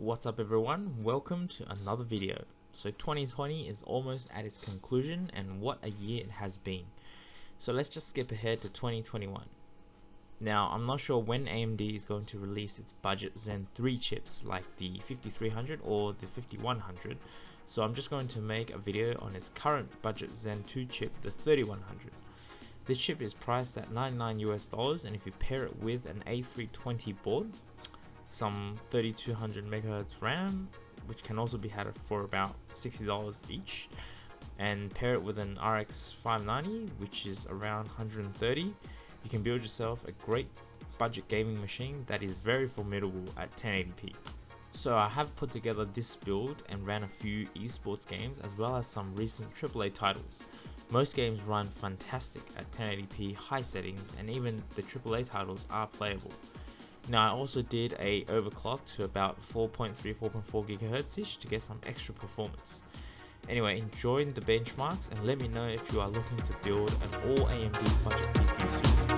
What's up everyone, welcome to another video. So 2020 is almost at its conclusion, and what a year it has been. So let's just skip ahead to 2021. Now I'm not sure when AMD is going to release its budget Zen 3 chips like the 5300 or the 5100, so I'm just going to make a video on its current budget Zen 2 chip, the 3100. This chip is priced at $99 US, and if you pair it with an A320 board, some 3200 MHz RAM, which can also be had for about $60 each, and pair it with an RX 590, which is around $130, you can build yourself a great budget gaming machine that is very formidable at 1080p. So I have put together this build and ran a few esports games as well as some recent AAA titles. Most games run fantastic at 1080p high settings, and even the AAA titles are playable. Now I also did a overclock to about 4.4 GHz ish to get some extra performance. Anyway, enjoy the benchmarks and let me know if you are looking to build an all AMD budget PC soon.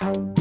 Thank you.